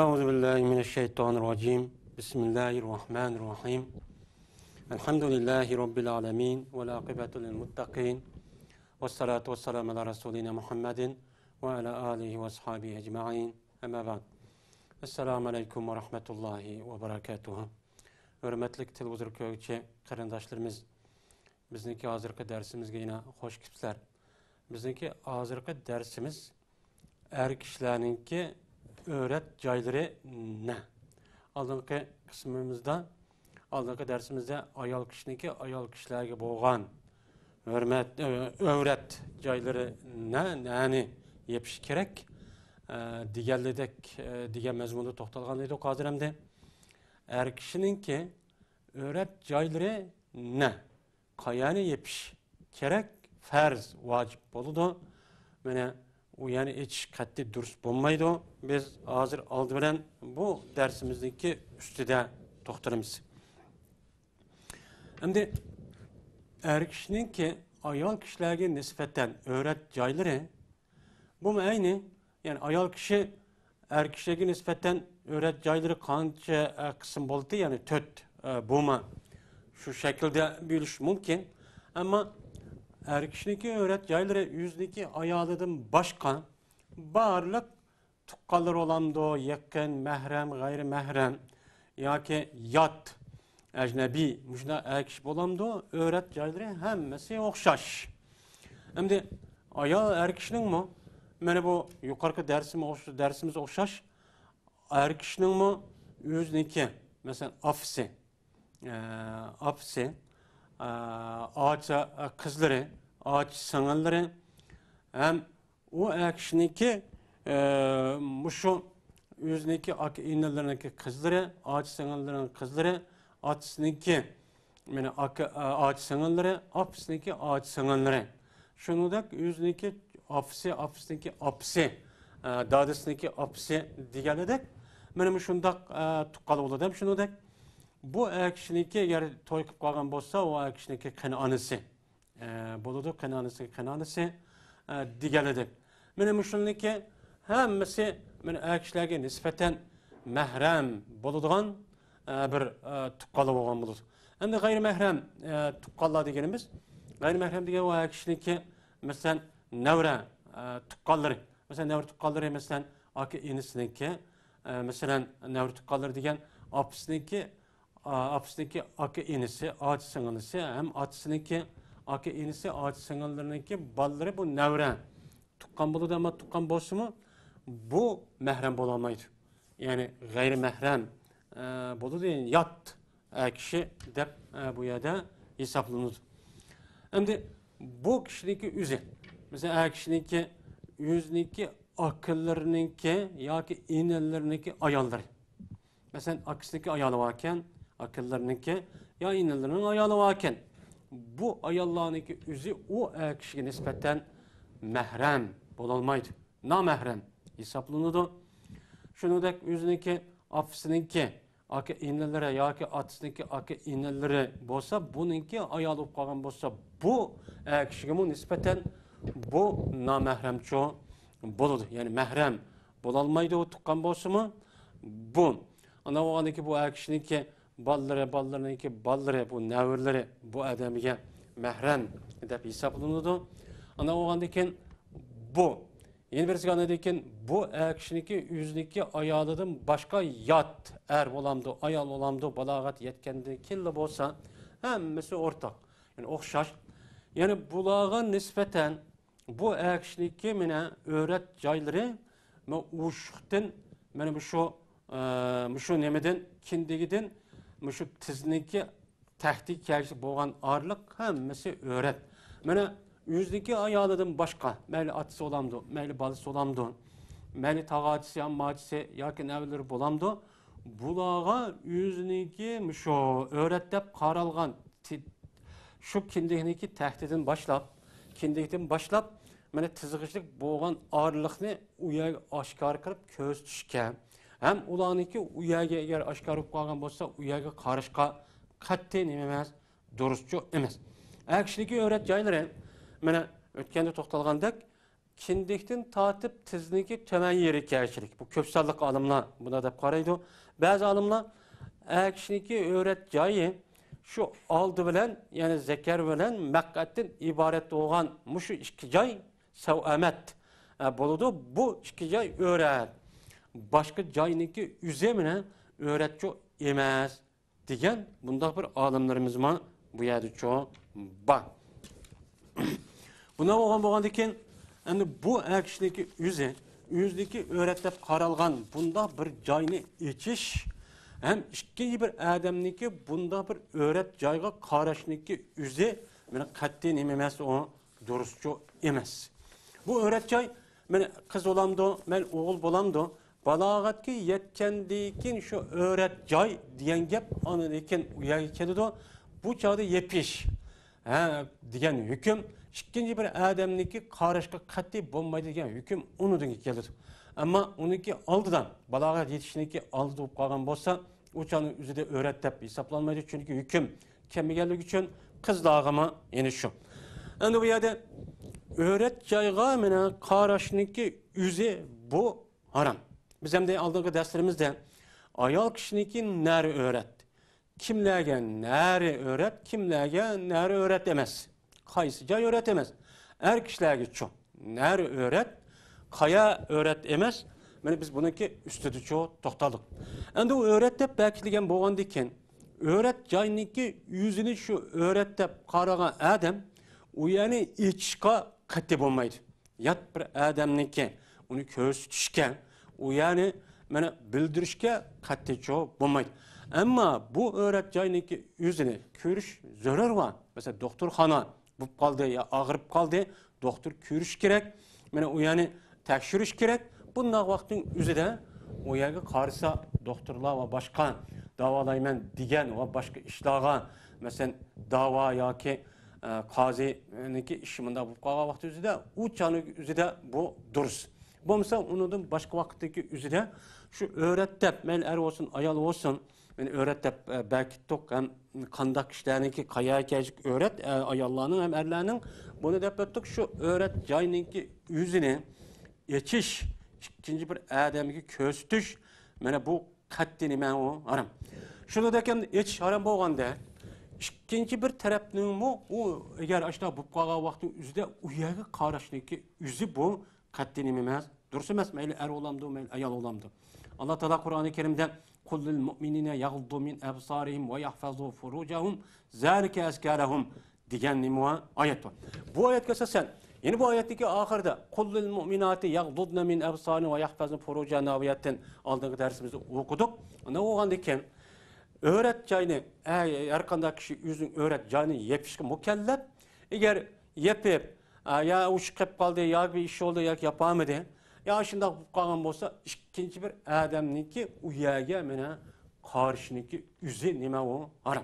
أعوذ بالله من الشيطان الرجيم بسم الله الرحمن الرحيم الحمد لله رب العالمين والعاقبة للمتقين والصلاة والسلام على رسولنا محمد وعلى آله وأصحابه أجمعين أما بعد السلام عليكم ورحمة الله وبركاته. Hürmetlik televizyon köykçe qarindoshlarimiz, bizniki hozirgi darsimizga yana xush kelibsizlar. Bizniki hozirgi darsimiz er kishilarningki öğret joylari ne? Aldığınki kısmımızda, aldığınki dersimizde ayol kishilarga bo'lgan öğret joylari nani yepish kerak degan mazmunda to'xtalgan edik hozir hamda. Er kishininki öğret joylari ne? Qayani yepish kerak, farz, vacib bo'ladi. Mana u yani hiç qat'iy durust bo'lmaydi. Biz hozir oldi bilan bu darsimizdagi ustida to'xtalamiz. Endi er kishininki ayol kishilarga nisbatan öğret joylari bu ayni, yani ayol kishi er kishiga nisbatan öğret joylari qancha qism bo'ldi, yani 4 bo'lma shu shaklda bo'lish mumkin. Ammo er kishiniki öğret joylari yüzniki ayolidan boshqa barliq tuqqanlar olamdı, yaqin, mahrem, g'ayri mahrem yoki yot, ajnabiy mushuna er kishi bo'lamdi. Öğret joylari hammasi o'xshash. Endi ayol er kishiningmi? Mana bu yuqorqi darsimiz o'xshash. Er kishiningmi o'ziniki, masalan, ofisi, ağaça kızları, ağaç sığınları, hem o akşiniki şu yüzündeki innelerindeki kızları, ağaç sığınlarının kızları, ağaçsındaki yani ağaç sığınları, ofisindeki ağaç sığınları. Şunu da yüzündeki ofisindeki apsi, dadısındaki apsi diğerledek. Benim şunda tukkalı oladım şunu da. Bu kishiniki agar to'y qilib qolgan bo'lsa, o kishiniki qanonisi bo'ladi, qanonisi deganidek. Mana shuniki hammasi mana kishilarga nisbatan mahram bo'ladigan bir tuqqanlar bo'lgan bo'ladi. Endi g'ayri mahram tuqqanlar deganimiz, g'ayri mahram degan o kishiniki masalan navra tuqqanlari, masalan navra tuqqanlari masalan aka inisiniki, masalan navra tuqqanlari degan ofisdagi aka inisi, ağaç sığınısı, hem atasınınki aka inisi, ağaç sığınlarınınki balları bu nevre tuqqan bo'ladi, ama tuqqan bo'lsa mu bu mahrem bo'lamaydi. Yani g'ayri mahrem bo'ladi, yani yot kishi deb bu yerda hisoblanadi. Endi bu kishiniki o'zi, masalan kishiniki o'ziniki akıllarininki yoki inalariniki ayollari. Masalan akisidagi ayoli varken, akıllarınınki ya innelerinin ayalı varken bu ayallarınınki üzü o kişiye nispeten mahrem olmaydı. Namahrem hesaplanırdı. Şunu da üzününki ofisininki aka innelere ya ki atısınınki aka innelere bolsa bununki ayalı kalan bolsa bu kişiye nispeten bu namahremço boludu. Yani mahrem olmaydı o tukkan bolsa mı bu. Ana o andaki bu kişininki balları, bu nevirleri bu adamıya mahrem deb hesaplanırdı. Ana o andaki bu. Yeni bir siganadekin bu kishiniki yüzündeki ayolidan başka yat bo'lamdi, ayol bo'lamdi, balog'at yetganda killa bo'lsa, hammasi o'rtaq. Yani o'xshash. Yani bularga nisbatan bu kishiniki mana öğret joylari ushqdan mana shu nemadan kindigidan şu tizniki tahtik kelişi bo'lgan arliq hammasi öğret. Mana yüzdeki ayolidan boshqa, mayli atisi olamdi, mayli balisi olamdi, mayli tog'achisi, ammachisi yoki navlari bo'lamdi. Bularga yüzniki shu öğret deb qaralgan shu kindigniki tahtidan boshlab, mana tizg'ishlik bo'lgan arliqni u yerga oshkor qilib ko'z tushgan. Hem ulaniki u yerga agar oshkor bo'lib qolgan bo'lsa, u yerga qarashqa qat'iy nima emas, durustchu emas. Kishiniki öğret joylari mana o'tganda to'xtalgandek kindikten tatip tizniki tömen yeri kelişilik. Bu köp sanlık alımlar buna da qaraydı. Bazı alımlar kişiniki öğret cayı şu aldı bilen yani zeker bilen mekkattin ibaret olgan muşu iki cay sevamet boludu. Bu iki cay öğret. Başka cayniki üzemine öğretçi emez diyen bunda bir alımlarımız mı bu yerde çoğu var. Buna olgan diken yani bu kişiniki yüzdeki öğretip karalgan bunda bir cayını içiş hem ikinci bir adamniki bunda bir öğret cayga karışniki üze beni kattin ememez o durusçu emez. Bu öğret cay ben kız olamdı, ben oğul bolamdı. Balagat ki yetkendikin şu öğret cay diyen gep anı diken uyağı kelido bu çağda yepiş diyen hüküm ikinci bir adamniki karışka katli bombaydı diyen hüküm onu da gelir. Ama onunki aldıdan balagat yetişiniki aldı olup kalgan bolsa uçanın üzerinde öğretip hesaplanmaydı çünkü hüküm kemigellik için kız dağıma yeni şu. Yani bu yerde öğret cayga mene karışniki üze bu haram. Biz hem de aldığımız derslerimizde ayal kişiniki nere öğret. Kimlerge nere öğret, kimlerge nere öğretemez. Kayısıca öğretemez. Kişilerge çok nere öğret, kaya öğretemez. Yani biz bununki üstüdü çoğu toxtalık. Endi o öğretip belki boğan diken, öğret cayniki yüzünü şu öğretip karagan adam, o yani içka katip olmaydı. Yat bir adamniki, onu köz düşken, o yani bana bildirişke katip çoğu olmaydı. Ama bu öğret cayniki yüzünü körüş zörür var. Mesela doktorxana bu kaldı ya ağırıp kaldı, doktor körüş gerek. Yani o yani tekşürüş gerek. Bundan vaktin üzerinde o yerge karısa doktorlar ve başka davalayman digen ve başka işlağa mesela dava ya ki kaziniki işiminde bu kağa vakti üzerinde uçanı üzerinde bu duruz. Bu mesela onun başka vakitteki üzerinde şu öğretip mel er olsun ayal olsun yani öğretip belki tok hem kandak işlerinki kaya gelecek öğret ayallarının hem erlerinin bunu da şu öğret cayninki yüzünü geçiş ikinci bir adamki köstüş mana bu kattini men o haram. Şunu da kem hiç haram bolganda ikinci bir tarafning mu o eğer aşta bu qağa vaqti üzde uyaga qarashniki yüzü bu kattini emas. Durus emas mayli er olamdı mayli ayal olamdı. Allah Teala Kur'an-ı Kerim'de kullil mu'minine yaghuddu min absarihim ve yahfazu furucahum zalika eskarahum diyen nimua ayet var. Bu ayet esasen yine bu ayetteki ahırda kullil mu'minati yaghdudna min absarihim ve yahfazun furucahum ayetten aldığımız dersimizi okuduk. Ne olgandayken öğret cayını erkanda kişi yüzün öğret cayını yepişki mükellef eğer yepip ya uçup kaldı ya bir iş oldu ya yapamadı ya şimdi kalgan olsa ikinci bir adamniki uyaga mena karşıniki yüzü nime o haram.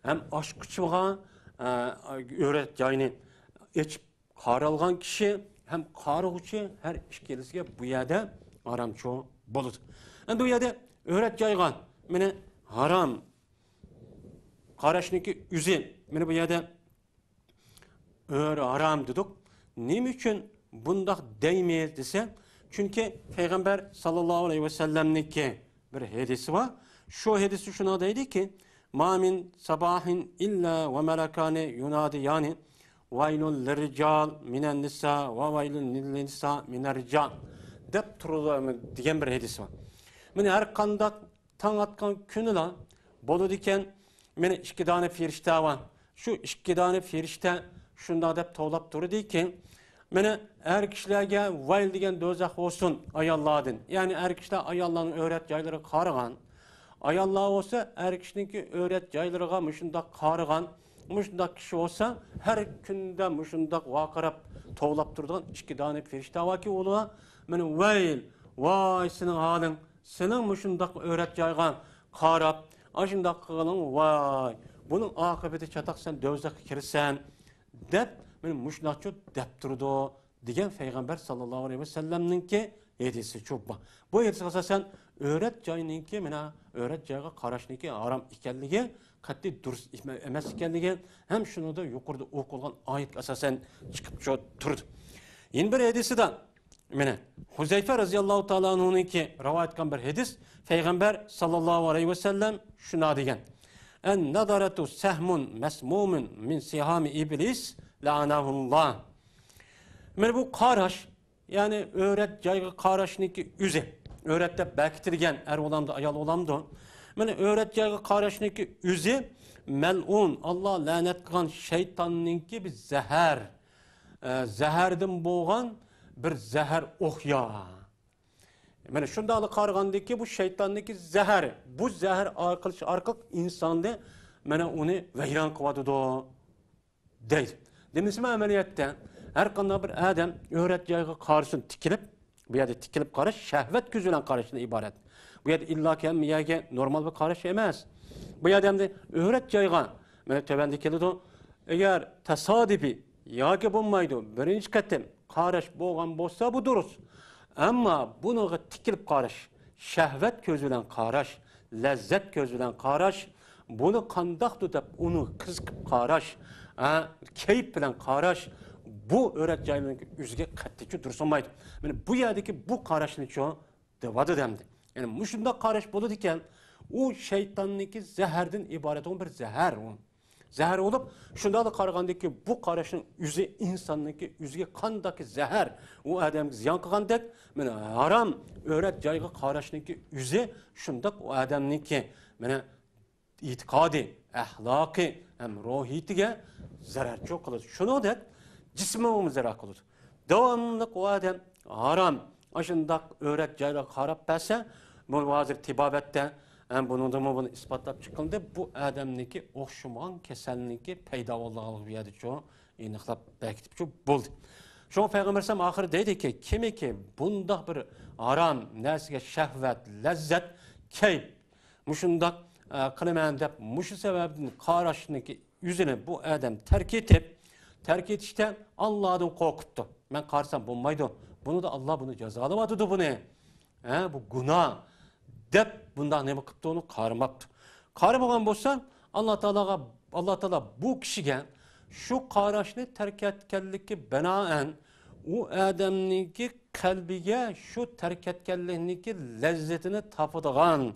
Hem aşkçığa öğret cayını içip karalgan kişi hem karıgıcı her işkelisiga bu yerde haram çoğu boludu. Endi bu yerde öğret caygan mene haram karşıniki yüzü mene bu yerde haram dedik. Ne için bunda değmeyiz dese çünkü Peygamber sallallahu aleyhi ve sellem'niki bir hadisi var. Şu hadisi şuna deydi ki ma min sabahin illa ve melekane yunadi yani vaylun lirrical minen nisa ve vaylun nisa miner rical dep turulur diyen bir hadisi var. Mene her kandak tan atkan günü lan bolu diken mene iki tane firişte var. Şu iki tane firişte şunda dep toğlap duru deyken ki mene er kişilerge vayl diyen dozak olsun ayalladın. Yani er kişiler ayalların öğret cayları karıgan. Ayallah olsa er kişininki öğret caylarıga müşündak karıgan. Müşündak kişi olsa her günde müşündak vakarap toğlap durduğun iki tane firişte var ki oğluğa mene vayl vay senin halin senin müşündak öğret caygan karap aşındak kılın vay bunun akıbeti çatak sen dozak kirsen dep men müşnakçı dep durdu diyen Peygamber sallallahu aleyhi ve sellem'ninki hadisi çok bak. Bu hadisi asasen öğret cayınınki mena öğret cayga karışniki haram ikenligi katli durus emas ikenligi hem şunu da yukarıda okulan ayet asasen çıkıp durdu. Ен bir hadisi de mene Huzeyfe radıyallahu ta'ala anhu'nunki rivayet etken bir hadis Peygamber sallallahu aleyhi ve sellem şuna degan. En nadaratu sehmun mesmumun min sihami iblis la'anahullah. Mene bu qarash, yani öğret joyga qarashniki o'zi. Öğretde bekitirgen er olamdı, ayal olamdı. Mene öğret joyga qarashniki o'zi mel'un, Allah lanet qilgan shaytonninki bir zahar. Zahardın bo'lgan bir zahar o'qya. Mana shunday qaragandiki bu shaytonniki zahar. Bu zahar orqali insonni mana uni vayron qiladi deydi. Demismi amaliyotda har qanday bir odam o'rat joyga qarashin tikilib, bu yerda tikilib qarash shahvat ko'zi bilan qarashdan iborat. Bu yerda illoki miyaga normal bir qarash emas. Bu odamda o'rat joyga mana tövanda keladi. Agar tasodifiy yoki bo'lmaydi, birinchi qatim qarash bo'lgan bo'lsa bu durust. Ammo buniga tikilib qarash, shahvat ko'zi bilan qarash, lazzat ko'zi bilan qarash, buni qandoqdir deb uni qiziqib qarash, kayf bilan qarash, bu o'rat joyning o'ziga qattiqcha dursolmaydi. Mana bu yerdagi bu qarashni cho devadi demdi. Yani mushunda qarash bo'ladi ekan, u shaytonniki zahardan iborat bir zahar u. Zahar olup, şundan da qaragandaki bu qarashning o'zi insonniki o'ziga qandaki zahar, u odamga ziyon qilgandek, mana harom o'rat joyga qarashniki o'zi shundoq u odamniki mana e'tiqodi, axloqi ham ruhiyatiga zararchi qiladi. Shuningdek, jismimizga zarar qiladi. Davomli u odam harom shundoq o'rat joyga qarab bersa, bu hozir tibobatda bunun da bunu ispatlab çıkıldı. Bu adamniki oxşuman keselniki peyda olduğu bir yerde çoğu iniqlab bekitip çoğu buldu. Şoň Peygamber sallam ahir deydi ki, kimi ki bunda bir aram, nersiga şahvat, lezzet, keyf, muşundak kılıman dep, muşu sebebini qaraşniki yüzünü bu adam terk etişten Allah'dan korkuttu. Ben qarsam bulmaydı. Bunu da Allah bunu cezalamadı bunu. Bu günah. Dep bundan ne bakıptı onu qarımaptı. Qarımagan bolsa Allah Teala bu kişiye şu qaraşni terk etkenlikki binaen o adamniki kalbiga şu terk etkenlikki lezzetini tapıdığan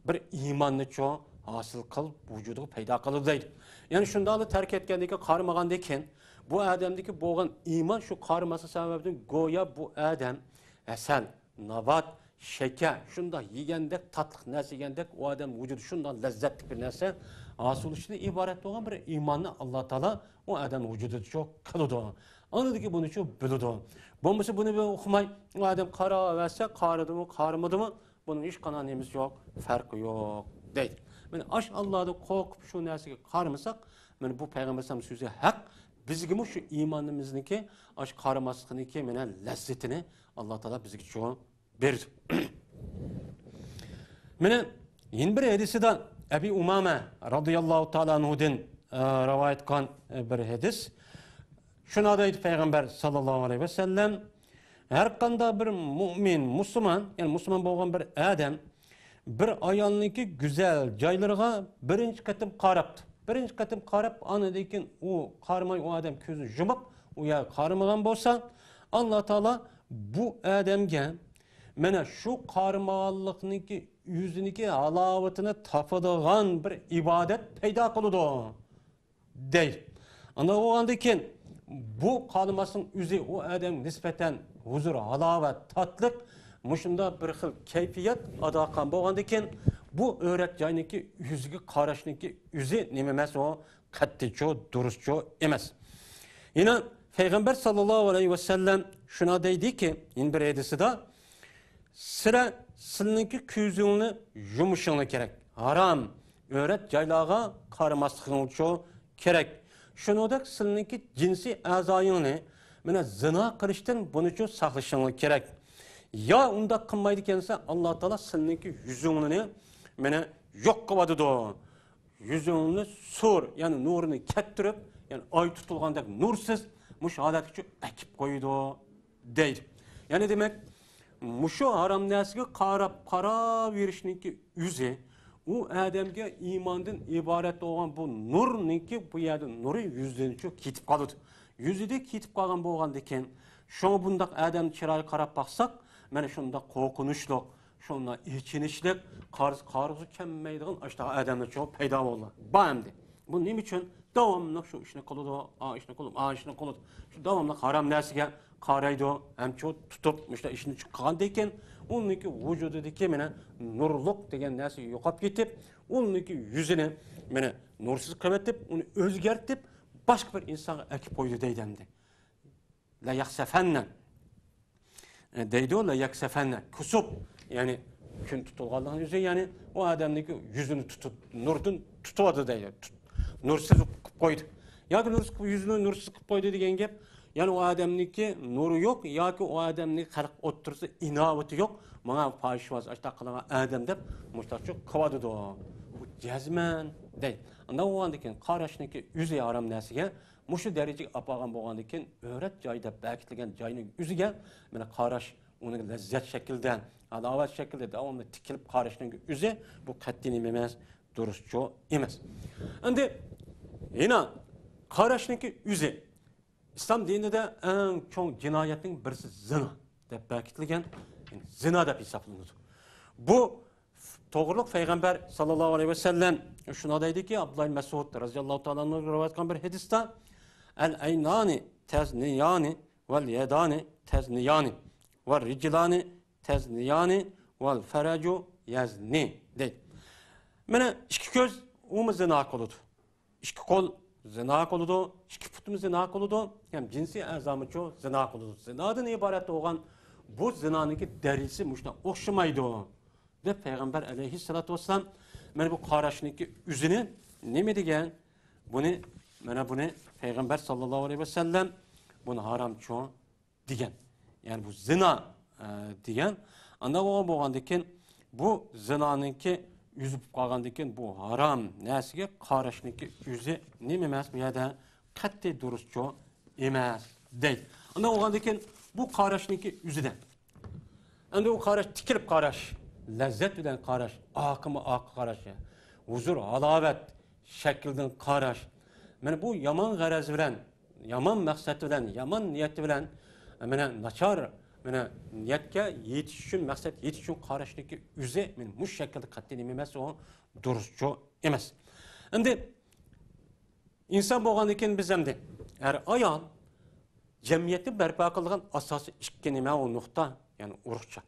bir imanni ço hasıl kılıp vücudu peyda kılır deydi. Yani şundalı terk etkenlikki qarımagan deken bu adamdaki boğan iman şu qarıması sebebiden goya bu adam esel, nabat, şeker, şunda yiyendek, tatlık nerse yiyendek, o adam vücudu şundan lezzetli bir nerse, asıl işte ibaret olan bir imanı Allah Teala o adam vücudu çok kılıdı. Anladı ki bunu çok bölüdü. Bombası bunu bir okumay, o adam kara verse, karıdı mı, karmadı mı, bunun hiç kananemiz yok, farkı yok, değil. Yani aş Allah'da korkup şu nerseki karmasak, yani bu Peygamber sallam sözü hak, bizgimi şu imanımızdaki aş karmasıkındaki yani lezzetini Allah Teala bizge çok berdi. Mene yin bir hadisi de Ebi Umame radıyallahu ta'ala anhu'dan rivayet etken bir hadis. Şuna deydi Peygamber sallallahu aleyhi ve sellem, her kanda bir mümin, Müslüman, yani Müslüman bolgan bir adam bir ayolniki güzel joylarga birinchi qatim qaraptı. Birinchi qatim qarab, anadayken o qarmay o adam ko'zini yumup, u ya qarmagan bolsa, Allah Teala bu adamga mana shu qarmaganlikniki yüzüniki halavatını tapıdığan bir ibadet peyda kılıdı deydi. Ana o andayken bu qalmasın üzü o adam nispeten huzur, halavat, tatlık muşunda bir xil keyfiyet adaqan bolgandan bu öğret joyniki yüzüge qarashniki üzü nima emas o qattiqcho, durustcho emas. Yine Peygamber sallallahu aleyhi ve sellem şuna deydi ki, in bir hadisida sıra sizniki ko'zingni yumishingni kerak. Haram o'rat joylarga qaramasliging kerak. Shuningdek sizniki jinsiy a'zoyingni mana zina qilishdan bunicho saqlashing kerak. Ya unda qilmaydi ekansa Alloh taolo sizniki yuzingni mana yo'q qiladi. Yuzingni sur, ya'ni nurini kettirib, ya'ni oy tutilgandek nursiz mush holatga akib qo'ydi deydi. Ya'ni demak muşu haram nersiga qarab verişninki yüzü, o adamga imandan ibaret olan bu nurninki bu yerda nuri yüzden çok ketip kalıdı. Yüzüde ketip kalgan bolgandan keyin Şoňa bundaq adam çiraly qarap baksak, mana şunda qo'rqinchlik, şunda ichinishlik, qarzy kemmeydigan aştağı adamlar çok payda boldy. Bamdi. Bu nima üçin? Davamlı şu işini kılıdı, işini kılıdı, işini kılıdı. Şu davamlı haram narsaga qaraydı, hem çok tutup işte işini çıqqandayken, onunki vücududaki mena nurluk degan narsa yo'qolib ketib, onunki yüzünü mena nursiz qilib, onu o'zgartib, başka bir insonga akib qo'ydi deydimdi. La yaksefenne deydi o la yaksefenne kusub yani gün tutulganlığın yüzü yani o adamdaki yüzünü tutup nurdan tutuyordu deydi. Nursuz koydu. Ya ki yüzünü nursuz koydu diyen gap yani o adamdaki nuru yok ya ki o adamdaki halk otursa inavati yok. Bana fahişvaz açta kılana adam dep muştaçı kavadı da bu cezmen deydi. Anda o andaki qaraşniki yüzü aram nasiga Muşu derece apagan bolgandyken öğret joyda bekitilgen joyning yüzüge mena qaraş onu lezzet şekilden, adavat şekilde davamlı tikilip qaraşning yüzü bu qat'ini emas, durusçu emas. Endi yine qaraşning yüzü İslam dininde en çok cinayetin birisi zina deb bekitilgen, zina deb hesaplanır. Bu Toğruluk Peygamber sallallahu aleyhi ve sellem şuna deydi ki Abdullah Mesud radıyallahu ta'ala'nın rivayet ettiği bir hadiste el-aynani tezniyani vel yedani tezniyani vel riclani tezniyani vel feracu yazni deydi. Mene iki göz umuz zina koludu. İki kol zina koludu, iki putumuz zina koludu. Hem cinsi azamı çoğu zina koludu. Zinadan ibaret olan bu zinanınki derisi muşta okşamaydı. De Peygamber aleyhissalatu vesselam mene bu qaraşniki yüzünü neme degen? Bunu Peygamber sallallahu aleyhi ve sellem bunu haram çoğu degen. Yani bu zina degen. Anda o boğandikin bu zinanınki yüzüp qalgandikin bu haram nasiga qaraşniki yüzü neme emas bu yerda qat'i durust çoğu emas deydi. Anda boğandikin bu qaraşniki yüzüden. Anda o qaraş tikilip qaraş. Lezzet bilen qaraş, akımı ak qaraş, huzur, halavet şekilden qaraş. Mene bu yaman garaz bilen, yaman maksat bilen, yaman niyet bilen, mene naçar, mene niyetke yetişün, maksat yetişün qaraşniki yüze, mene bu şekilde qat'ini emas, o durusçu emas. Endi insan bolgandan biz endi her ayal cemiyeti berpa qilgan asası ikki nima o nokta, yani urukça.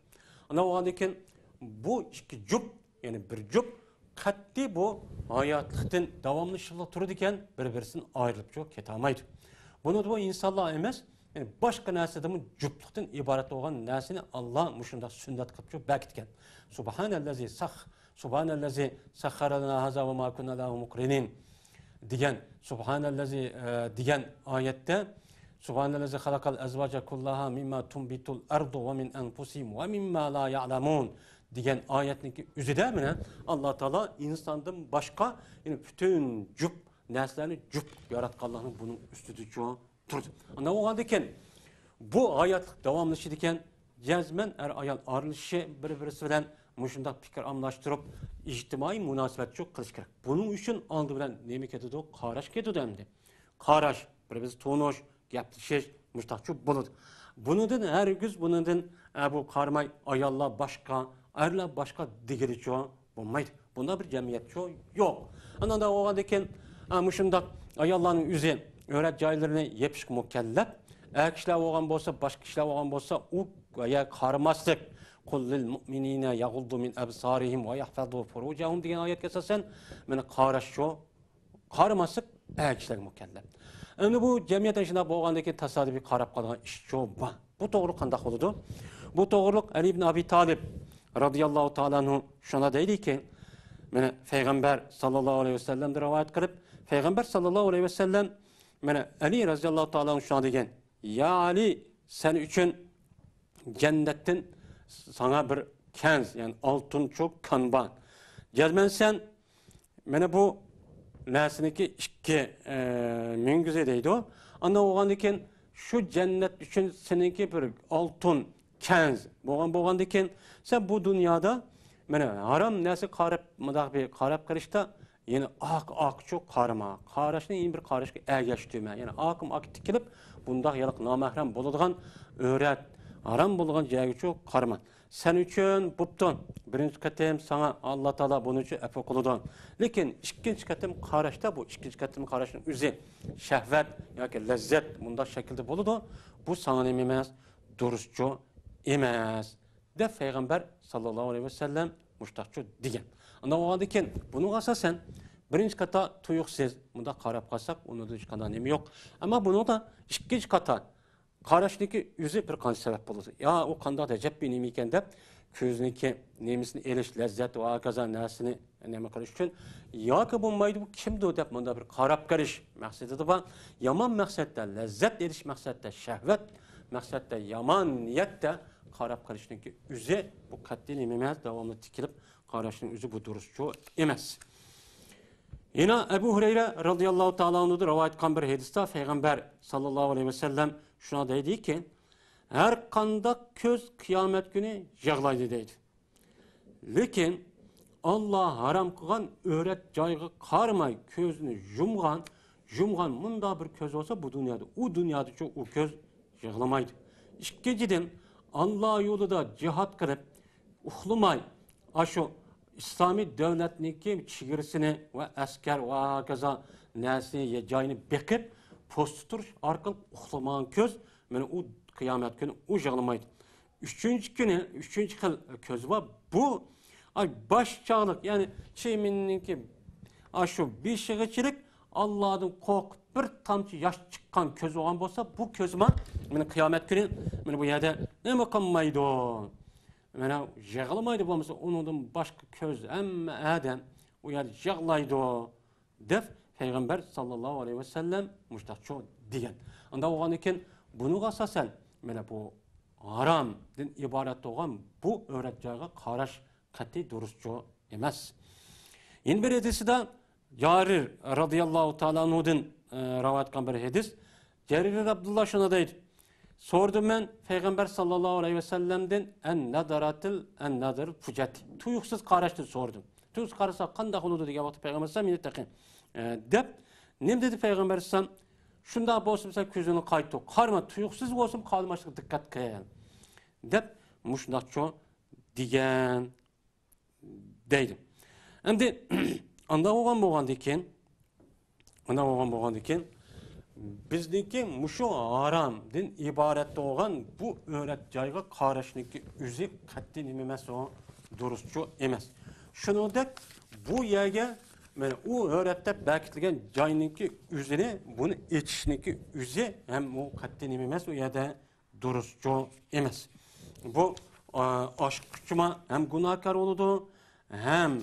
Ana bolgandan bu iki cüp yani bir cüp qat'i bu hayatlıktan davamlı şıkla turur diken bir-birisini ayrılıp çok ketamaydı. Bunu da bu insanlar emas, yani başka neslimin cüplükten ibaret olan nesini Allah muşunda sünnet kılıp çok bekitken. Subhanellezi sakharana haza ve ma kunna lahu mukrinin diyen Subhanellezi diyen ayette Subhanellezi halakal ezvaca kullaha mimma tumbitul ardu ve min enfusihim ve mimma la ya'lamun diyen ayetindeki üzüde mi ne? Allah Teala insandan başka yani bütün cüp neslerini cüp yaratkanlarının bunun üstüde çoğu durdu. Ana o halde bu ayet devamlışı diken cezmen ayal arılışı birisi bilen muşunda fikir anlaştırıp ictimai münasebet çok kılıç gerek. Bunun için aldı bilen nemi ketidi o qaraş ketidi emdi. Qaraş birisi tonuş, yaptışış, müştakçı bulud. Bunun her güz bunun bu karmay ayalla başka erler başka digiri çoğu olmaydı. Bunda bir cemiyet çoğu yok. Ondan da o halde muşunda ayalların yüzü öğret caylarını yepişik mükellep. Eğer kişiler olan bolsa, başka kişiler olan bolsa o ya karmaslık. Kullil mu'minine yaguldu min absarihim ve yahfadu furucahum diyen ayet kesasen mene qaraş çoğu karmaslık eğer kişiler mükellep. Endi bu cemiyet içinde bolgandaki tasadifi qarab qalgan iş çoğu var. Bu doğruluk qandaq boludu? Bu doğruluk Ali ibn Abi Talib radıyallahu ta'ala anhu şuna deydi ki mene Peygamber sallallahu aleyhi ve sellem'de rivayet qilib Peygamber sallallahu aleyhi ve sellem mene Ali radıyallahu ta'ala anhu şuna degen ya Ali sen üçün cennetten sana bir kenz yani altın çok kanban gelmen sen mene bu nesiniki iki müngüze deydi o ana oğandaki şu cennet üçün seninki bir altın kenz boğandaki sen bu dünyada mene haram nesi qarab mıdaq bir qarab qilishda yani ak çok karma. Karışını yeni bir karışık ergeçtüme. Yani ak tikilip bunda yalık namahrem bulduğun öğret. Haram bulduğun cahil çok karma. Sen üçün buptun. Birinci katem sana Allah Teala bunun için efe kuludan. Lekin ikinci katem karışta bu. İkinci katem karışın üzü. Şehvet ya ki lezzet bunda şekilde buludu. Bu sana emez. Duruşçu emez. De Peygamber sallallahu aleyhi ve sellem muştakçı diyen. Anda o adeken bunu asasen birinci kata tuyuksuz. Bunda karap kalsak onu da hiç kadar nemi yok. Ama bunu da ikinci kata karıştaki yüzü bir kan sebep bulur. Ya o kanda da cep benim iken de közüneki nemisini eliş lezzet ve akaza nesini neme karış için ya ki bulmaydı bu kimdi o dep bunda bir karap karış maksatı da var. Yaman maksatda lezzet eriş maksatda şehvet maksatda yaman niyette karap karıştaki yüzü bu katli nememez devamlı tikilip karışın yüzü bu duruşçu emez. Yine Ebu Hureyre radıyallahu ta'ala anhu'dur rivayet kan bir hadiste Peygamber sallallahu aleyhi ve sellem şuna dedi ki her kanda köz kıyamet günü yağlaydı dedi. Lekin Allah haram kılgan öğret caygı karmay közünü yumgan munda bir köz olsa bu dünyada o dünyada çok o köz yağlamaydı. İkinciden Allah yolunda cihat kılıp uhlumay aşo İslami devletniki çigirisini ve asker ve hakaza nesini cayını bekip post tutuş arkalık uhlaman köz yani o kıyamet günü o yağlamaydı. Üçüncü kıl köz var. Bu baş çağlık yani çeyminninki aşu bir şıgıçılık Allah'ın korkup bir tamçı yaş çıkan köz olan olsa bu közüme yani kıyamet günü yani bu yerde ne makammaydı o. Yani yağlamaydı bu mesela onun başka köz ama adam o yerde yağlaydı o. Def Peygamber sallallahu aleyhi ve sellem muştakçı diyen. Anda o iken bunu asasen yani bu haram din ibaret olan bu öğreteceğe karış katı duruşçu emez. Yine bir hadisi de Carir radıyallahu ta'ala anhu'dan rivayet kan bir hadis. Carir Abdullah şuna deydi. Sordum ben Peygamber sallallahu aleyhi ve sellem'den en nadır fucati. Tuyuksuz karıştı sordum. Tuyuksuz karışsa kanda kuludu diye vakti Peygamber sallallahu aleyhi ve sellem dep. Nem dedi Peygamber sallallahu aleyhi ve sellem şunda bolsun sen közünü kaytı. Karma tuyuksuz olsun kalmaşlık dikkat kıyın. Dep muşnakçı diyen deydim. Şimdi anda oğan diken bizdeki muşu haramdan ibaret olan bu öğret cayga karışniki üzü katli nimemesi o duruşçu emez. Şunu da bu yege yani o öğrette bekleyen caynınki üzerine bunu içişniki üzü hem o katli nimemesi o ya da duruşçu emez. Bu aşkçıma hem günahkar oldu hem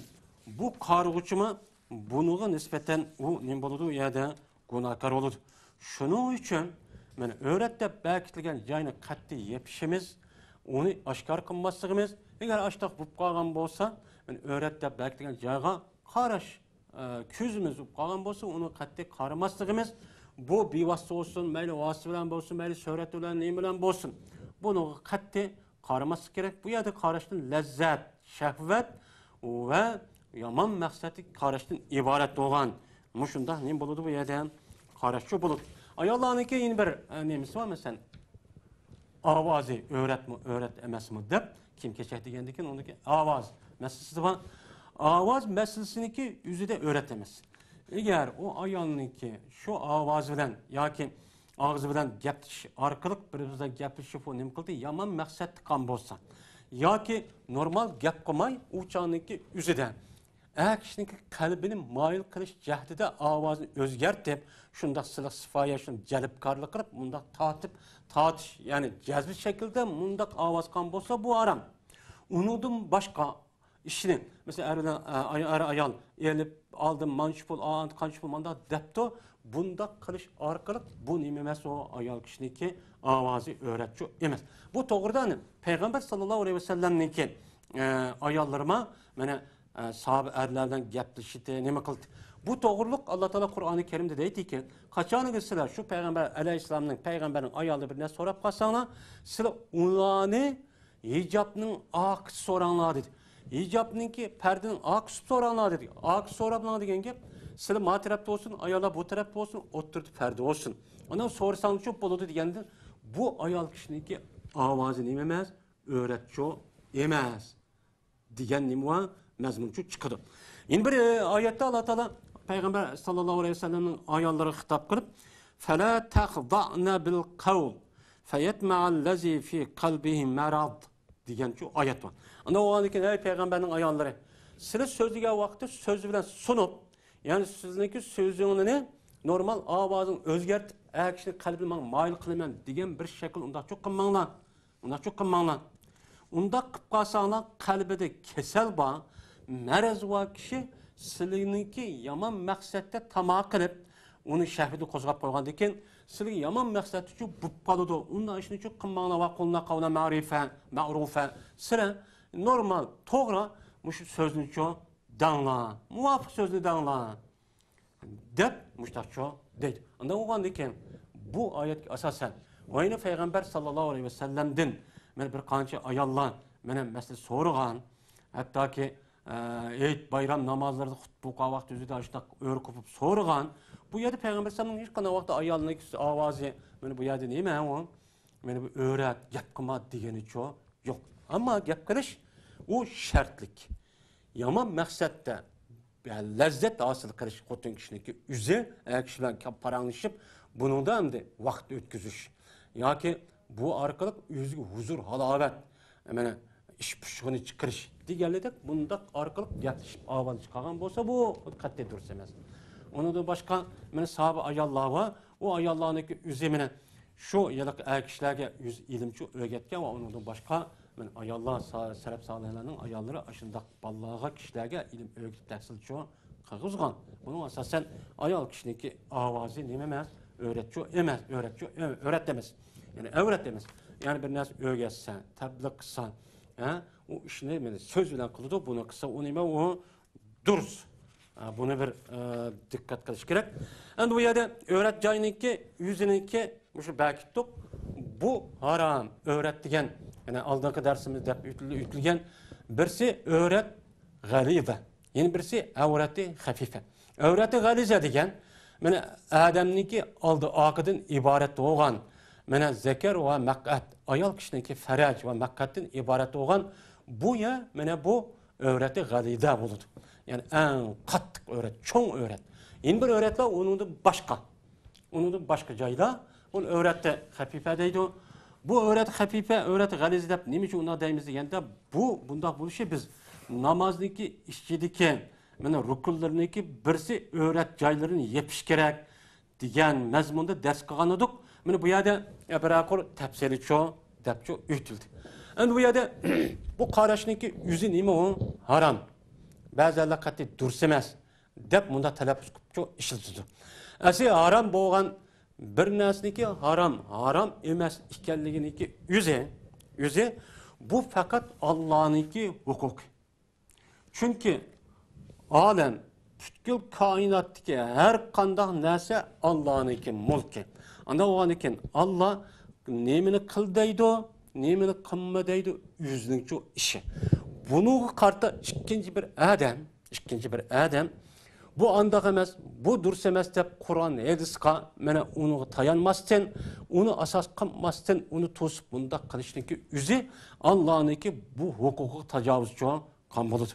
bu kargıçıma bunuğa nispeten o ne buludu ya da günahkar oldu. Şunun için yani öğrette belirtilgen yayına katli yepişimiz, onu aşkar kılmasımız, eğer aştak bu kalan olsa, yani öğrette belirtilgen yayına karış küzümüz bu kalan olsa, onu katli karmasımız, bu bir vasıta olsun, meyli vasıta bilen olsun, meyli söhret olan neyim bilen olsun. Bunu katli karması gerek. Bu yerde karıştın lezzet, şehvet ve yaman maksatı karıştın ibaret olan. Muşunda neyim buludu bu yerde? Karışçı bulup. Ayallah'ınki yine bir neyimiz var mesela avazı öğret emez mi dep kim keçek degendikin ondaki avaz meselesi var. Avaz meselesindeki yüzü de öğretemez. Eğer o ayallah'ınki şu avaz bilen ya ki ağzı bilen geptiş arkalık birbirine geptişip o nem kıldı yaman maksat kan bolsa. Ya ki normal gep kılmay uçağındaki yüzüden. Eğer kişinin kalbini mail kılış cehdide avazını özgertip şunda sıla sıfaya şunu celipkarlık kılıp bunda tatış yani cezbi şekilde bunda avaz kan bolsa bu aram. Unudum başka işinin mesela ayal elip aldım manşpul ağant kanşpul manda depto bunda kılış arkalık bu nimemesi o ayal kişiniki avazı öğretçi emez. Bu doğrudan Peygamber sallallahu aleyhi ve sellem'ninki ayallarıma sahabe erlerden gepleşti, ne kıldı. Bu doğruluk Allah Teala Kur'an-ı Kerim'de deydi ki, kaçanı gitseler şu Peygamber Aleyhisselam'ın peygamberin ayarlı birine sorup kalsana, sıra unanı hicabının akısı soranlar dedi. icabniki perdenin akısı soranlar dedik. Akısı soranlar degen gep. Sizler ma tarafta olsun, ayala bu tarafta olsun, oturdu perde olsun. Ondan sorsan çok boludu degende bu ayal kişiniki avazı nime emez, öğretçi emez. Degen nime var, mezmunçu çıkıdı. Yine bir ayette Allah Teala Peygamber sallallahu aleyhi ve sellem'in ayalları hitap kılıp فَلَا تَخْضَعْنَ بِالْقَوْلِ فَيَتْمَعَ الَّذ۪ي ف۪ي قَلْبِهِ مَرَض diyen şu ayet var. Anda o andaki ey peygamberin ayalları size sözlüge vakti sözü bilen sunup yani sizdeki sözünü normal avazın özgertip eğer kişinin kalbine mail kılman diyen bir şekil onda çok kılmanlan. Onda çok kılmanlan. Onda kıpkasağına kalbide kesel bağ merez var kişi sizinki yaman maksette tamah kılıp onu şehvide kozgap koygan diken sizin yaman maksatı şu bup kalıdı. Onda işini çok kılmanla ve koluna kavuna ma'rufe sıra normal toğra muş sözünü çok danla muvafık sözünü danla dep muştak çok deydi. Ondan oğan diken bu ayet asasen oyunu Peygamber sallallahu aleyhi ve sellem'den ben bir kança ayallan benim mesela soruğan hatta ki Eid bayram namazlarda hutbuqa vaqt özüde açtaq ör kopup soruğan bu yerde Peygamber sallallahu aleyhi ve sellem hiç kana ayalına avazı meni bu yerde neyme o meni bu öğret gap qılma degeni çok yok. Ama gap qilish o şartlik. Yaman maqsadda lezzet hasıl qilish xotin kishiniki üze kişiler paranlaşıp bunu da hem de vaqt ötküzüş. Yoki bu arkalık özgü huzur halavet hemen iş puşğunu çıkırış deganlarda bunda arkalık gaplashib avaz chiqargan bo'lsa bu qat'iy durust emas. Onu da başka meni sahabe ayallar var. O ayallarniki üze meni şu yılıq kişilerge yüz ilimçi öğretken ve onun da başka meni ayallar serap salihlerinin ayalları aşındak ballağa kişilerge ilim öğret tahsil çoğu kağızgan. Bunun asasen ayal kişiniki avazı nememez, öğretçi emez, öğretemez. Yani öğretemez. Yani bir nas öğretsen, tebliğ kısan, o işini meni söz bilen kılıdı, bunu kısa o neme o duruz. Buna bir dikkat kılış gerek. Yani bu yerde öğret cayınınki, yüzününki, şu belki tuttuk, bu haram öğrettigen, yani aldığınki dersimizde ütülgen, birisi öğret galize, yani birisi öğreti hafife. Öğreti galize degen, yani Adem'ninki aldığı akıdın ibaret oğan, yani zeker ve mekkat, ayal kişininki ferac ve mekkatin ibaret oğan, bu ya, yani bu öğreti galize buludu. Yani en kattık öğret, çoğun öğret. Yeni bir öğretler onun da başka. Onun da başka cayda. Onun öğrette hafife deydi. Bu öğret hafife, öğret galiz deyip neymiş onlar deyimiz degende bunda bu şey biz namazdaki işçideki yani rukullarındaki birisi öğret caylarını yepiş gerek degen mezmunda ders kılgan olduk. Yani bu yerde bir akıl tepsili çoğu, deyip çoğu ütüldü. Yani bu yerde bu kardeşinki yüzü neymi o? Haram. Bazılarla katı dursa emas dep munda talaffuz qilib çok işiltidi. Asi haram bo'lgan bir narsaniki haram emas ekanliginiki o'zi bu faqat Allohniki huquqi. Chunki olam butkul koinotdagi har qanday narsa Allohniki mulki. Anda o'g'an ekan Alloh nemini qil deydi, nemini qilma deydi, o'zining shu ishi. Bunu karta ikinci bir adam bu anda emas, bu dursa emas deb Kur'an hadisqa mana onu tayanmasdan, onu asas qilmasdan, onu to'sib bunda qilishniki o'zi Allohniki bu huquqi tajovuzchi qilgan bo'ladi.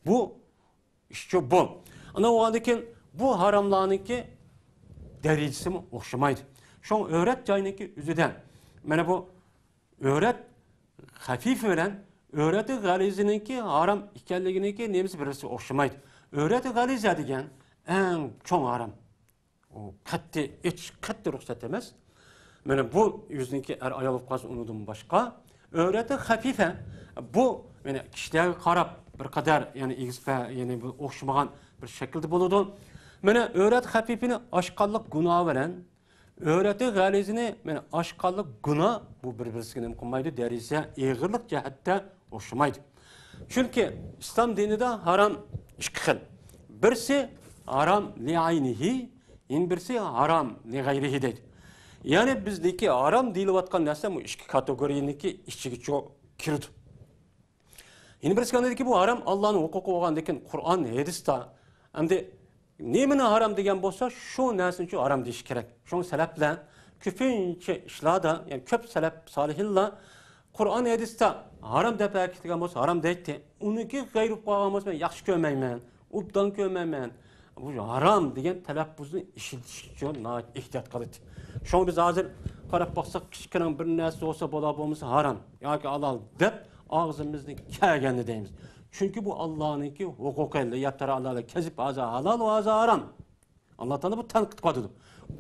Bu ishchi bu. Ana o'g'andikin bu haramlarniki darajasi o'xshamaydi. Şu öğret joyiniki o'zidan. Mana bu öğret hafif bilan öğreti galizininki haram ikenliginiki neyimiz birisi okşamaydı. Öğreti galize degen en çok haram. O katı ruhsat emez. Yani bu yüzündeki ayal ufkası unudum başka. Öğreti hafife bu yani kişilerge karab bir kadar yani XP yani bu okşamagan bir şekilde buludu. Yani öğret hafifini aşkallık günah veren öğreti galizini yani aşkallık günah bu birbirine mümkünmaydı. Derse eğirlik cihatta okşamaydı. Çünkü İslam dininde haram iki xil. Birisi haram li aynihi, birisi haram li gayrihi deydi. Yani bizdeki haram deyilatkan narsa bu iki kategoriniki içine çok kirdi. Yine birisi ki bu haram Allah'ın hukuku olan dekin Kur'an hadis'te endi nemini haram degen bolsa şu narsa üçün haram deyiş kerak. Şoň sebäple köpünçe işlarda yani köp selep salihilla Kur'an hadis'te haram dep äkitgen bolsa haram deýdi. Unuki gaýry paýgan bolsa men ýaxşy kömeymen, updan kömeymen. Bu haram degen telaffuzy işitiş üçin ihtiyat kılyt. Şoň biz hazır qarap baksak kiçikenen bir näse bolsa bola bolmasa haram ýa-ki halal dep ağzımızdan kälgeni deymiz. Çünkü bu Allah'ınki hukukuyla yaptara Allah'la kezip haza halal ve haza haram. Allah Teala bu tanqid qıladı.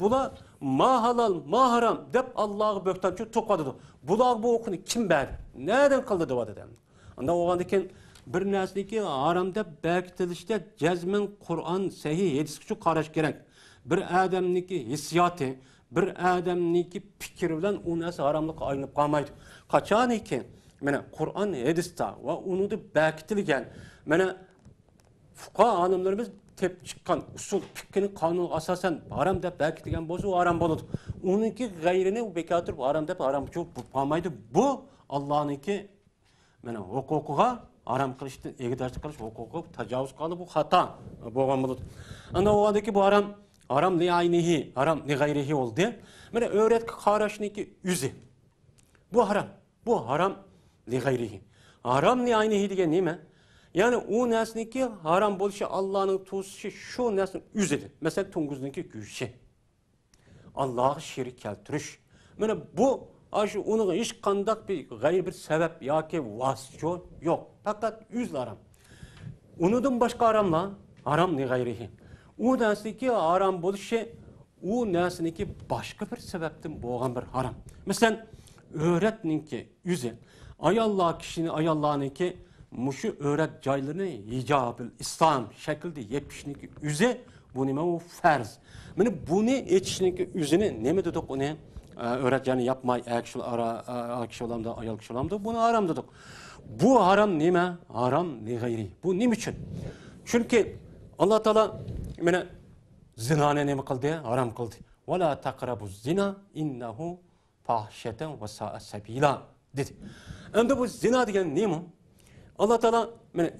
Bula ma halal ma haram dep Allah'ı böktançı toqadı. Bular bu okunu kim berdi? Nereden kıldı dep adam? Anda oğandaken bir näsniki haram dep bekitilişte cezmen Kur'an sahih hadis üçin qaraş gerek. Bir adamniki hissiyatı, bir adamniki fikri bilen o näse haramlyk aýnyp qalmaydy. Kaçan iki Mene Kur'an hadis'te ve onu da bekitilgen. Mene fuqaha hanımlarımız tep çıkan usul fikrini kanun asasen haram dep bekitilgen bozu haram boludu. Onunki gayrini bekatır haram dep haram çok pamaydı. Bu Allah'ınki mene hukukuga haram kılıştı, egidarçı kılış hukuku tecavüz kalı bu hata boğan boludu. Anda o adaki bu haram li aynihi, haram li gayrihi oldu. Mene öğretki karaşniki yüzü. Bu haram li gayrihi. Haram li aynihi degen nime? Yani o nesniki haram boluşu Allah'ın tuğuşu şu nesni üzedi. Mesela tunguzdaki güçü. Allah'ı şerik keltiriş. Yani bu aşı onun hiç kandak bir gayri bir sebep ya ki vasıta yok. Fakat yüzle haram. Ondan başka haramla haram li gayrihi. O nesniki haram boluşu o nesniki başka bir sebepten boğan bir haram. Mesela öğretninki yüzü. Ayallah kişinin ayallahınki muşu öğret caylarını icabül İslam şekilde yepişniki üze bu nime o farz. Yani bunu etişniki üzene ne mi dedik onu öğret yani yapmay akşi olamda ayal kişi olamda bunu haram dedik. Bu haram nime? Haram li gayri. Bu nim için? Çünkü Allah Teala yani zina ne mi kıldı? Haram kıldı. Ve la taqrabu zina innehu fahşeten ve sa'a sabila dedi. Hem bu zina degen ne mi? Allah Teala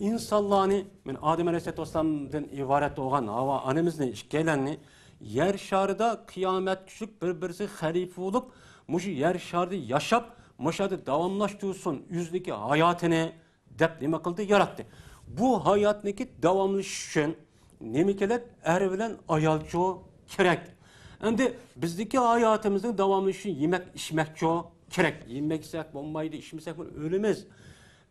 insanlarını Adem Aleyhisselam'dan ibaret olan hava annemizle işgelenini yer şarida kıyamet küçük birbirisi halife olup muşu yer şarida yaşap muşadı davamlaştırsın yüzdeki hayatını dep nime kıldı yarattı. Bu hayatındaki davamlış için nemekelet er bilen ayalçı gerek. Hem de bizdeki hayatımızın davamlışı yemek içmek çok gerek. Yemek isek bombaydı içmesek ölümüz.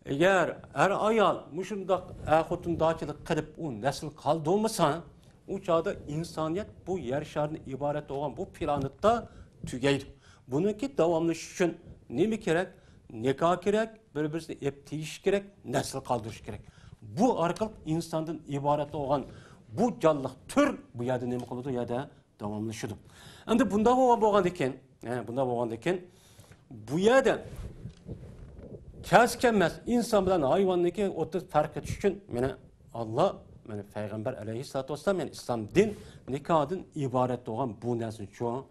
Eğer er ayal muşundak ahutun dağçılık kılıp o nesil kaldı olmasa o çağda insaniyet bu yer şarını ibaret olan bu planetta tügeydi. Bununki davamlış için ne mi gerek? Nikah gerek, birbirine eptiyiş gerek, nesil kaldırış gerek. Bu arkalık insandan ibaret olan bu canlılık tür bu yerde ne mi kıldı ya da davamlaşıdı. Şimdi bunda boğan diken, bu yerde keskenmez insan bilen hayvanlıki otu fark etiş için Allah Peygamber aleyhissalatü vesselam yani İslam din nikahın ibaret olan bu nesin çoğu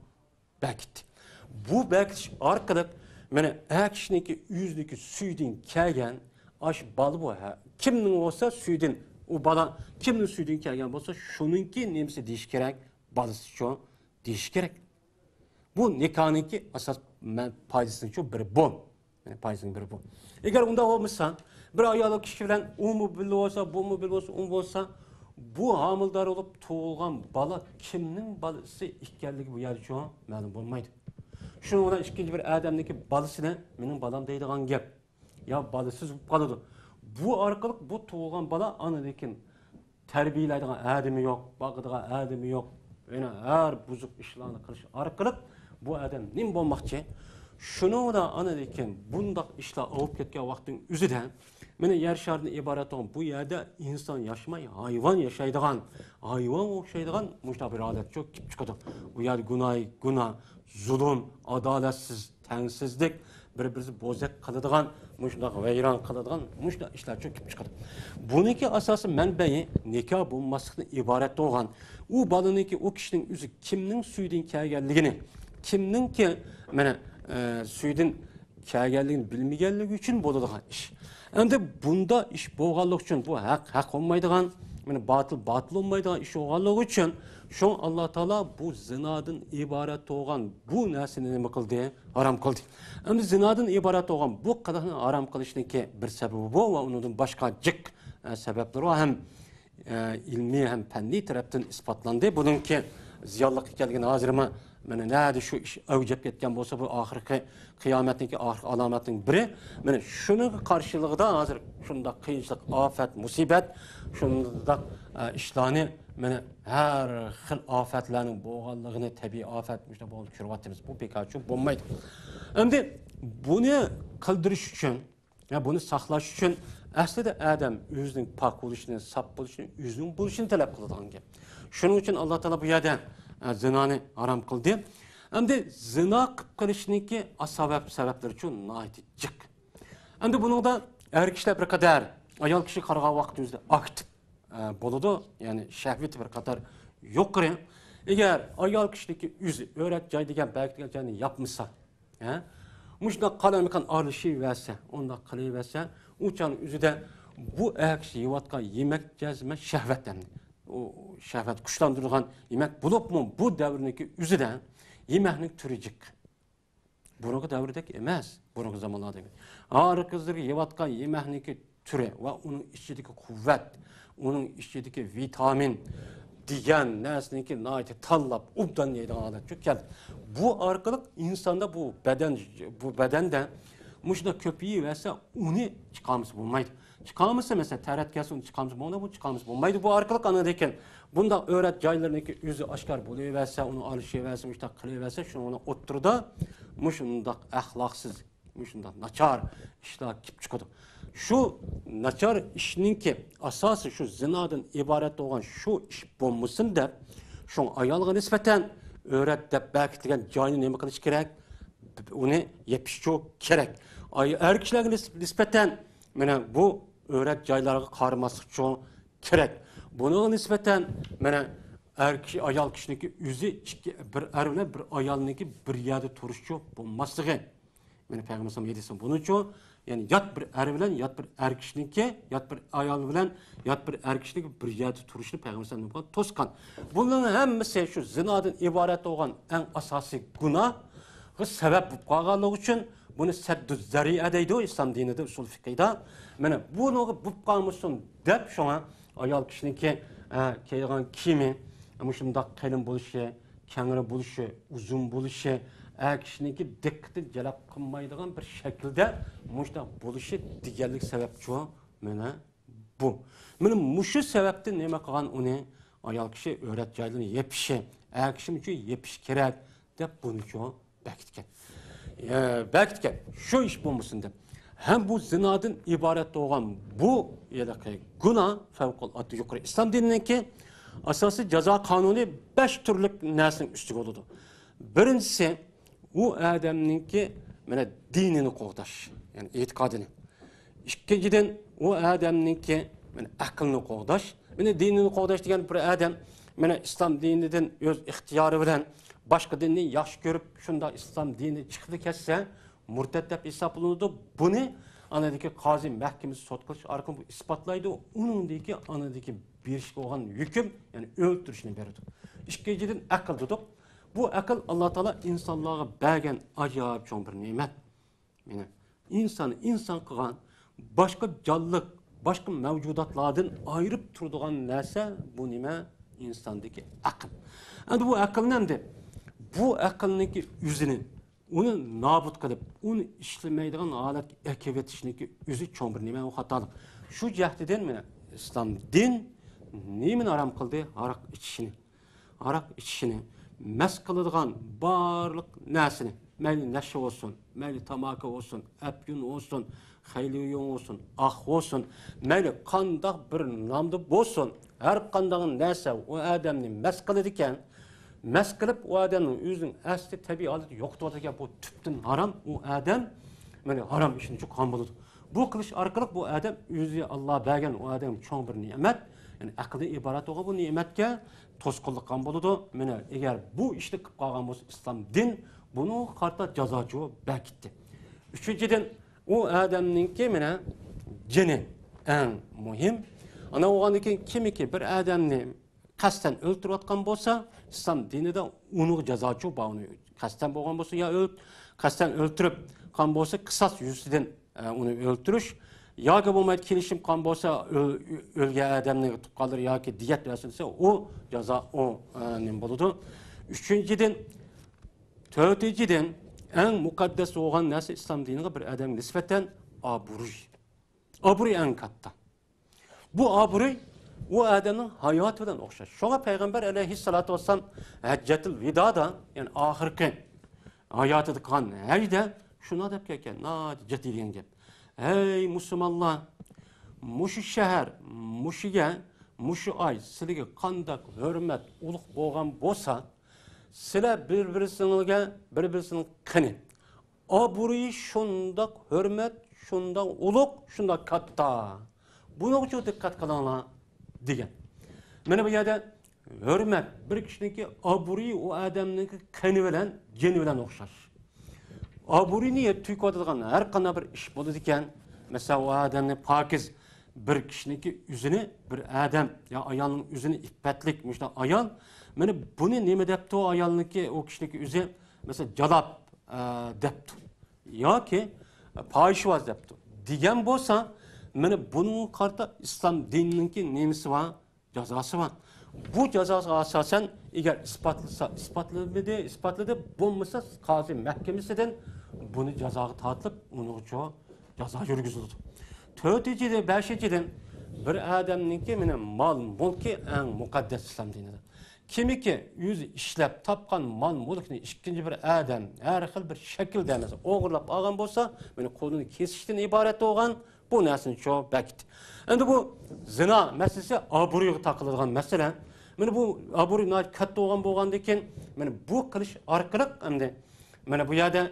bekit. Bu bekit arkalık kişinin yüzdeki süydün kelgen aş balı bu. Kimnin olsa süydün o bala kimnin süydün kelgen olsa şununki nemsi diş gerek balısı çoğu diş gerek. Bu nikahınki asas paydasının çoğu biri bu. Paydasının biri bu. Eğer onda olmuşsan bir ayalı kişi bilen o mu bil olsa bu mu bil olsa o olsa bu hamildar olup tuğulgan bala kimnin balısı ikkerligi bu yer çoğu ma'lum olmaydı. Şunu ona ikinci bir adamdaki balısı ne? Benim balam deydiğen gep. Ya balısız kalıdı. Bu arkalık bu tuğulgan bala anıdaki terbiyeleydiğen adamı yok, bakıdığın adamı yok. Yani her buzuk işlerini kılış arkalık bu adam nim olmakçı. Şunu da anıdaki bundak işler alıp ketken vaktin üzüden yer şartına ibaret olan bu yerde insan yaşamayı hayvan yaşaydıgan, hayvan yaşaydıgan muşta bir adet çok çıkıyor. Bu yerde günah, zulüm, adaletsiz, tengsizlik, birbirisi bozak kılıdıgan, muşta veyran kılıdıgan, muşta işler çok çıkıyor. Bununki asası menbeyi nikah bulmasından ibaret olan, o balınınki o kişinin yüzü kimnin süydün kelgenliğini, kimnin ki süydün kelganligini bilmaganligi uchun bo'ladigan ish. Endi bunda ish bo'lganligi uchun bu haq olmaydigan, mana batıl olmaydigan ish bo'lganligi uchun shu Alloh taolo bu zinodan iborat bo'lgan bu narsani nima qildi? Harom qildi. Endi zinodan iborat bo'lgan bu qadahni harom qilishniki bir sababi bu va undan boshqa jiq sabablari ham ilmiy ham fanniy tarafdan isbotlandi. Buningki ziyonliq ekanligini hozirma mana nadi shu ish avjab ketgan bo'lsa bu oxirgi qiyomatning oxirgi alomatning biri. Mana shuning qarshiligida hozir shunda qiyinchilik, ofat, musibat shunda ishlarni mana har xil ofatlarning bo'lganligini tabiiy ofat shunda bo'lib ko'ryapmiz. Bu bekachu bo'lmaydi. Endi buni qildirish uchun, buni saqlash uchun aslida odam o'zining pok bo'lishini, sop bo'lishini, o'zining bo'lishini talab qiladigan gap. Shuning uchun Alloh taolo bu yerda zinoni harom qildi. Endi zino qilib qilishniki sabablari uchun nihoyatda jiq. Endi buningda er kishilar bir qadar ayol kishi qaragan vaqt o'zida aktiv bo'ladi, ya'ni shahvat bir qadar yuqori. Agar ayol kishiniki o'zi o'rat joy degan belgilangan joyni yapmasa, mushunda qalamkan arlishiversa, unda qilaversa, uçan o'zida bu kishi yeyotgan yemak jazma shahvatdan o şəhvət kuşlandırılğan yemək bulubmu bu dövründəki üzüdən yeməknin türücük. Bununki dövrdək emas, bununki zamanlarda. Ağrı qızdırı yevatqan yeməkninki türü və onun içindəki qüvvət, onun içindəki vitamin diyen nəsninki nəhayət tallab, ubdan neydən alet çok gəldi. Bu arqalıq insanda bu bədəndən muşda köpüyü vəsə onu çıxamısı bulmaydı. Çıkamızsa mesela tərat gəlsə onu çıxamız bulmaydı, bu çıxamız bulmaydı. Bu arqalıq anadayken bunda öğret caylarındaki yüzü aşkar buluversə, onu alışıversə, muşda qılıversə, şunu ona oturda muşunda əxlaqsız, muşunda naçar işler kip çıkıdı. Şu naçar işninki asası şu zinadan ibaret olan şu iş bulmasın da şu ayalına nispeten öğret de belki diyen cayını neyme kılıç gerek, onu yepişçi gerek. Er kişilerine nispeten bu öğret caylara karması çok gerek. Buna nispeten ayal kişinin yüzü bir erle bir ayalınki bir yerde turuşçu bulması gerek. Peygamber sallallahu aleyhi ve sellem bunun için yani yat bir er bilen, yat bir er kişininki, yat bir ayal bilen, yat bir er kişininki bir yerde turuşunu Peygamber sallallahu aleyhi ve sellem toskan. Bunların hemmisi şu zinadan ibaret olan en asasi günah sebep bu kağalığı için bunu seddü zariye deydi o İslam dininde usul fikirde. Bunu bu kağamışsın deyip şuna ayal kişininki keygan kimi, şunda kalın buluşu, kengiri buluşu, uzun buluşu, kişininki dikkati celep kılmaydıgan bir şekilde muşda buluşu digerlik sebepçi bu. Muşu sebepte neyme kılan onu ayal kişi öğret caylarını yepişi, kişim için yepiş gerek de bunu çoğu bekitken. Bekitken şu iş bulmasın de. Hem bu zinadan ibaret olan bu günah fevkalade yukarı. İslam dinindeki asası ceza kanunu 5 türlük neslin üstü oldu. Birincisi o adamınki dinini qoğdaş, yani itikadını. İkinciden o adamınki aklını qoğdaş. Dinini qoğdaş diyen bir adam İslam dininden öz ihtiyarı bilen başka dinini yaxşı görüp şunda İslam dini çıktı kesse murtet dep hesaplanırdı. Bunu anadaki qazi mahkemesi sot kılış arqın bu ispatlaydı. Onundaki anadaki bir iş olan hüküm yani öldürüşünü verirdi. İkinciden akıl tutup bu akıl Allah Teala insanlığa bergen acayip çok bir nimet. Yani insan kılan başka canlılık, başka mevcudatlardan ayırıp turduğun neyse bu nime insandaki akıl. Yani bu akıl nemdi? Bu akılındaki yüzünü onu nabut kılıp, onu işlemeydiğin alet ekebet işindeki yüzü çok bir nime o hatalık. Şu cehdeden mi İslam din nemin aram kıldı? Arak içişini. Arak içişini. Məs kılıdığan barlık nesini, meyli neşe olsun, meyli tamaka olsun, əpyun olsun, xeyliyun olsun, ah olsun, meyli qandaq bir namdı olsun, her qandağın nese o adamını məs kılıdıken, məs kılıp o adamın özünün əsli təbii aləti yoktu olacaq bu tüptün haram, o adam haram işini çok hambılıdır. Bu kılış arkalık bu adam özü Allah bergen o adam çok bir nimet, yani akıllı ibaret olan bu nimetke tosqulluq qan boludu. Eğer bu işni qilib qalgan bo'lsa İslam din bunu qarta jazochi bekitdi. Üçüncüden o adamninki mene cini en muhim. Ana oğandaki kimiki bir adamni kasten öldürüp atkan bolsa, İslam dinide onu cezaçı bağını kasten boğan bolsa ya kasten öldürüp kan bolsa kısas yüzüden onu öldürüş. Ya ki bu met kilişim kan bolsa ölge adamni tutup kalır ya ki diyet verilse o ceza o ne boludu. Üçüncüden Dördüncüden en mukaddes olan narsa İslam dinine bir adam nispeten aburuy. Aburuy en katta. Bu aburuy o adamın hayatından okşar. Şoğa Peygamber aleyhissalatu vesselam Heccetil Vida'da yani ahirki hayatıda kan heyde şuna dep keken na ciddi diyen gep. Ey Müslümanlar muşu şehir, muşiye, muşu ay silige kandak hürmet uluk boğan bolsa sizler bir-birisinin kını. Aburuyu şundak hürmet, şundak uluk, şundak katta. Buna çok dikkat kılana diyen. Mene bu yerde hürmet bir kişinin aburuyu o adamın kını bilen, cini bilen okşar. Aburuyu niye tüy koyduğun her kana bir iş bulur diken, mesela o adamın pakiz bir kişinin yüzünü bir adam ya ayağının yüzünü iffetlik müşta ayağın mene bunu neme depti o ayağınınki o kişinin yüzü mesela calap depti ya ki payışvaz depti diyen bolsa mene bunun karta İslam dinininki nemesi var cezası var. Bu cezası asasen eğer ispatladı bulmasa kazi mahkemesinden bunu cezağı tatılıp onu ceza yürgüzüldü. Dördüncüden, beşinciden bir adamninki mene mal mulki en mukaddes İslam dinide. Kimi ki yüz işlep tapkan mal mulkini ikinci bir adam her xil bir şekilde emez oğurlap algan bolsa mene kolunu kesişten ibaret olgan bu narsani çok bekit. Endi bu zina meselesi aburuyga takıladigan mesele. Mene bu aburuy katta olgan bolgandan keyin mene bu qilish orqali endi mene bu yerda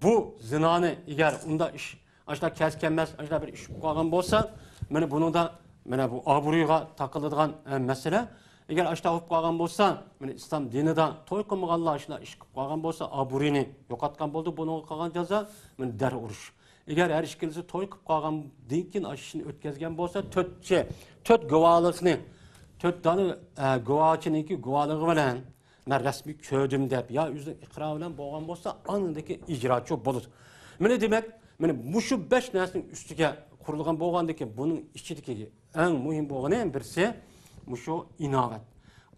bu zinani eğer unda iş aşna keskenmez, aşna bir iş koygan bolsa, mene bunun da mene bu aburuyga takıladigan mesele. Eğer aşna olup koygan bolsa, mene İslam dinide toy kılmaganlar aşna iş koygan bolsa, aburuyni yokatkan boldu, bunun kalgan jaza mene der uruş. Eğer her işkilisi toy kılıp koygan dinkin aşını ötközgen bolsa, töt guvalıqni, töt danı guvacınınki guvalığı bilen men resmi köydüm dep ya yüzde ikra bilen bolgan bolsa, anındaki icraçı bolur. Mene demek mene şu 5 narsaning üstüge kurulgan bolgandan bunun içideki en muhim bolgani birisi şu inovat.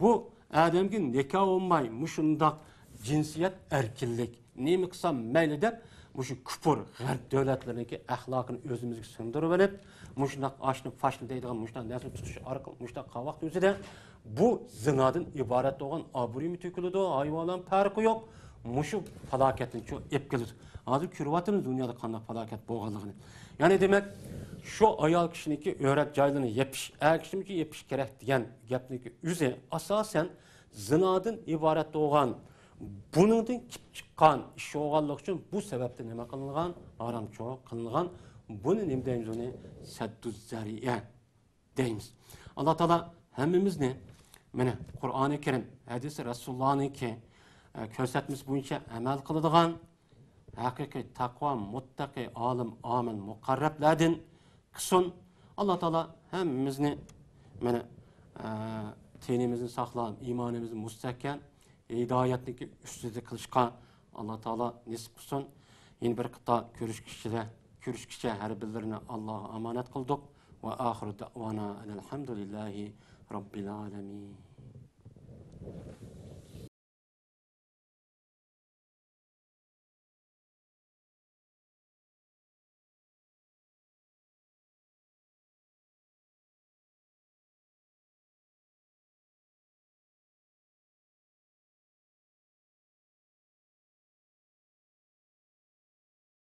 Bu adamkin nikah olmay muşundak cinsiyet erkinlik nemi kısam meyli dep şu küfür garip devletlerinki ahlakını özümüzge sındırıp elip muşundak aşını faşını deydigan muşundak nasıl tutuş arka muşundak kavak özüde bu zinadan ibaret olan aburuy mi tükülüdü hayvanların farkı yok. Muşu felaketin çok epkilir. Hazır kürvatımız dünyada kandak felaket boğalıqını. Yani demek şu ayal kişiniki öğret caylını yepiş, kişiniki yepiş gerek diyen gepniki üze asasen zinadan ibaret olan bunundan çıkan işi oğanlık için bu sebepten neme kılıngan, aram çok kılıngan. Bunu neme deyimiz onu seddüz zariye deyimiz. Allah Teala hemimiz ne? Mene Kur'an-ı Kerim, hadisi Resulullah'ın ki körsətimiz boyunca əməl qılıdığan, haqiqi, taqva, muttaqi, alim, amin, muqarrabladin qısun. Allah Teala hemimizni mene tenimizni saqlan, imanimizni mustahkam, hidayetniki üstüde kılışqa Allah Teala nisip qısun. Yeni bir qıta görüşkiçe her birlerine Allah'a emanet kıldık. Ve ahiru da'vana elhamdülillahi rabbil alemin.